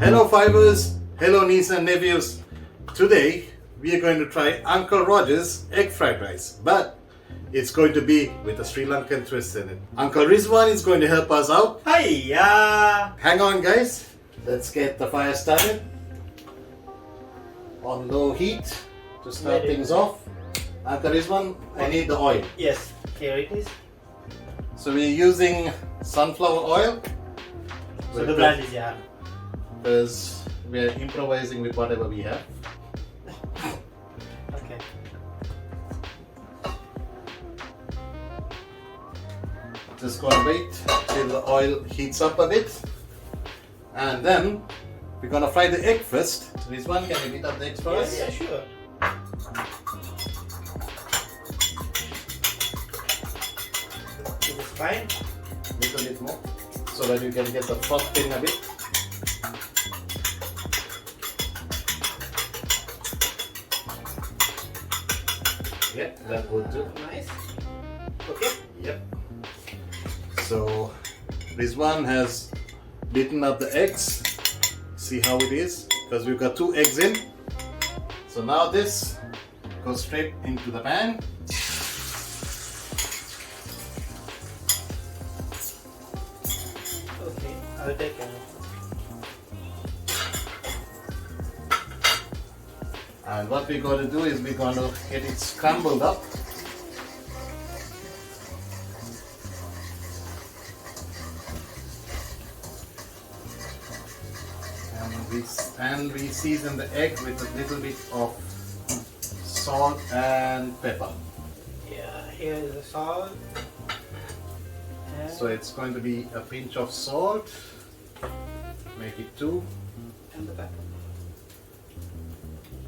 Hello Fivers, hello niece and nephews. Today we are going to try Uncle Roger's egg fried rice, but it's going to be with a Sri Lankan twist in it. Uncle Rizwan is going to help us out. Hiya! Hang on guys, let's get the fire started. On low heat to start things off. Uncle Rizwan, I need the oil. Yes, here it is. So we're using sunflower oil. So the brand is yeah. Because we're improvising with whatever we have. Okay. Just gonna wait till the oil heats up a bit, and then we're gonna fry the egg first. This one, can you beat up the eggs for us? Yeah, sure. It is fine. Little bit more, so that you can get the froth in a bit. Yep, that would do. Nice. Okay. Yep. So this one has beaten up the eggs. See how it is? Because we've got 2 eggs in. So now this goes straight into the pan. Okay, I'll take care. And what we're going to do is we're going to get it scrambled up. And we season the egg with a little bit of salt and pepper. Yeah, here is the salt. And So it's going to be a pinch of salt. Make it 2. and the pepper.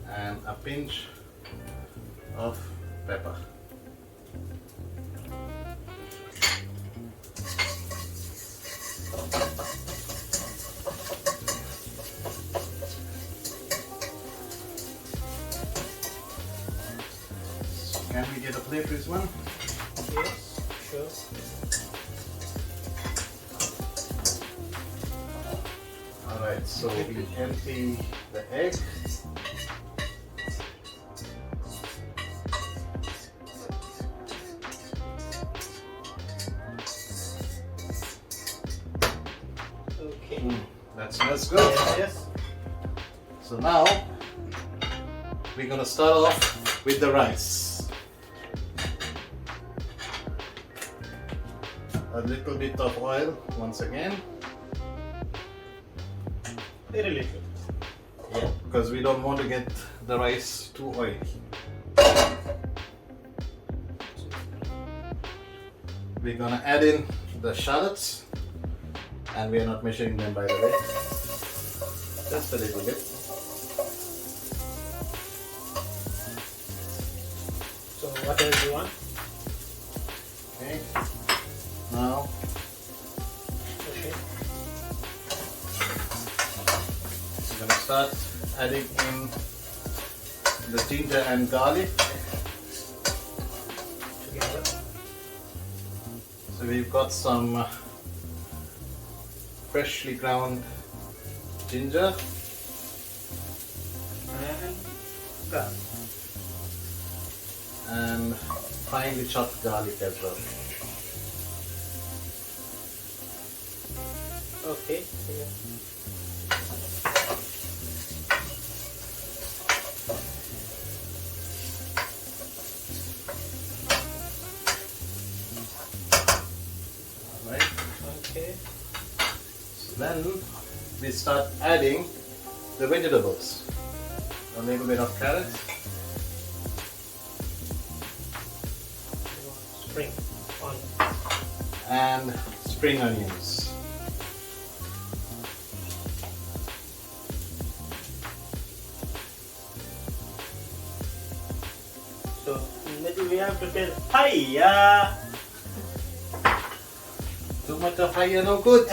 And a pinch of pepper. Can we get a plate for this one? Yes, sure. Alright, so we empty the egg. Okay. That smells good. Yes. So now we're gonna start off with the rice. A little bit of oil once again. Very little. Yeah, because we don't want to get the rice too oily. We're gonna add in the shallots, and we are not measuring them by the way. Just a little bit. So what else do you want? Okay. Now Okay. we're gonna start adding in the ginger and garlic. Together. So we've got some freshly ground ginger And garlic. and finely chopped garlic as well. Okay. Yeah. Alright. Okay. So then we start adding the vegetables. A little bit of carrot, Spring onion. and spring onions. So maybe we have to tell hiya. Too much of fire, no good.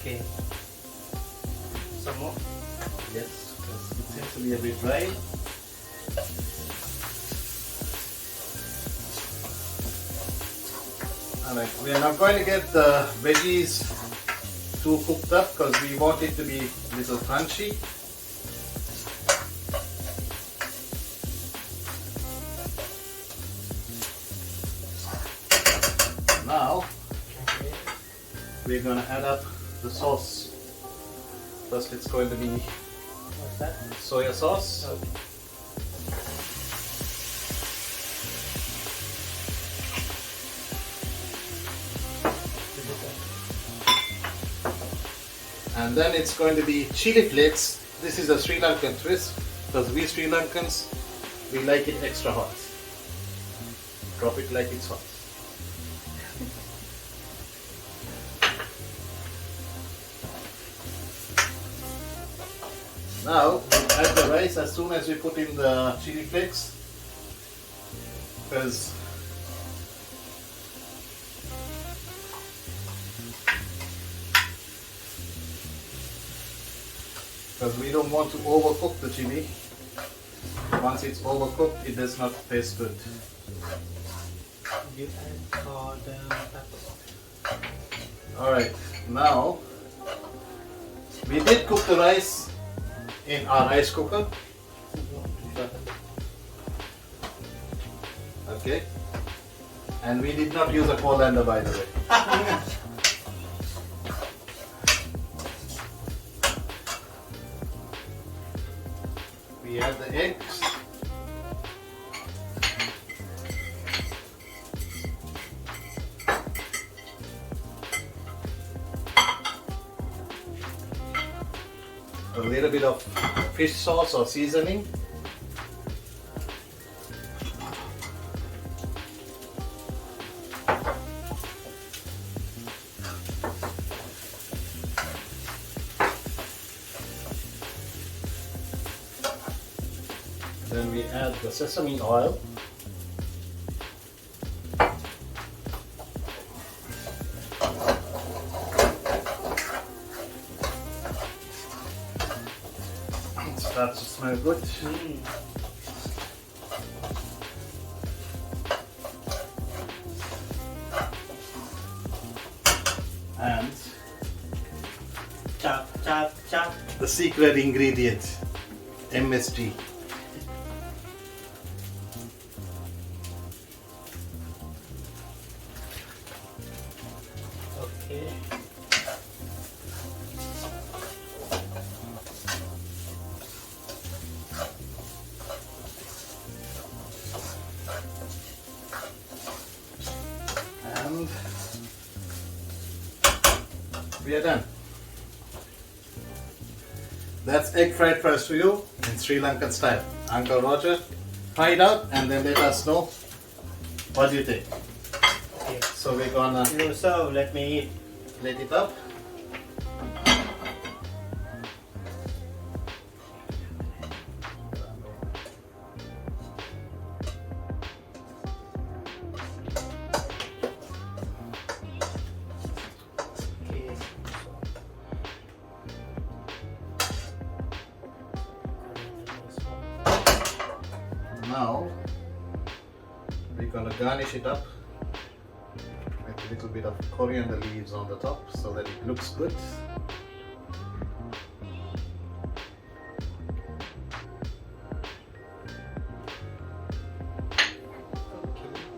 Okay. Some more. Yes, because it seems to be a bit dry. Alright, we are now going to get the veggies too cooked up because we want it to be a little crunchy. Now we're going to add up the sauce. First it's going to be What's that? soya sauce. Okay. And then it's going to be chili flakes. This is a Sri Lankan twist because we Sri Lankans, we like it extra hot. Drop it like it's hot. Now we add the rice as soon as we put in the chili flakes because we don't want to overcook the chili. Once it's overcooked, it does not taste good. You add salt and pepper. Alright, now we did cook the rice in our rice cooker. Okay. And we did not use a colander, by the way. We add the eggs. A little bit of fish sauce or seasoning. Then we add the sesame oil. It starts to smell good. And Chop, chop, chop. the secret ingredient, MSG. Okay. And we are done. That's egg fried rice for you in Sri Lankan style. Uncle Roger, try it out and then let us know what do you think. Okay. So we're gonna You serve, let me eat. plate it up. Okay. Now we're gonna garnish it up with a little bit of coriander leaves on the top so that it looks good.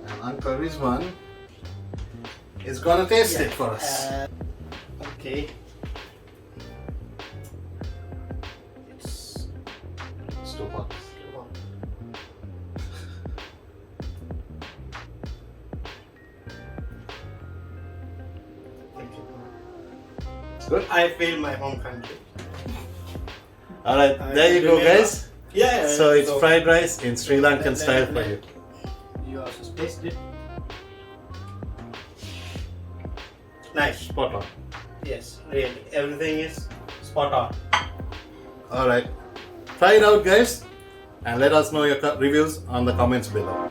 And Uncle Rizwan is gonna taste it for us. Okay. It's It's too hot. Good. I feel my home country. Alright, I there you go, remember. guys. Yeah. So it's fried rice in Sri Lankan Let- style let- for you. You also taste it. Nice. Spot on. Yes, really. Everything is spot on. Alright. Try it out, guys. And let us know your reviews on the comments below.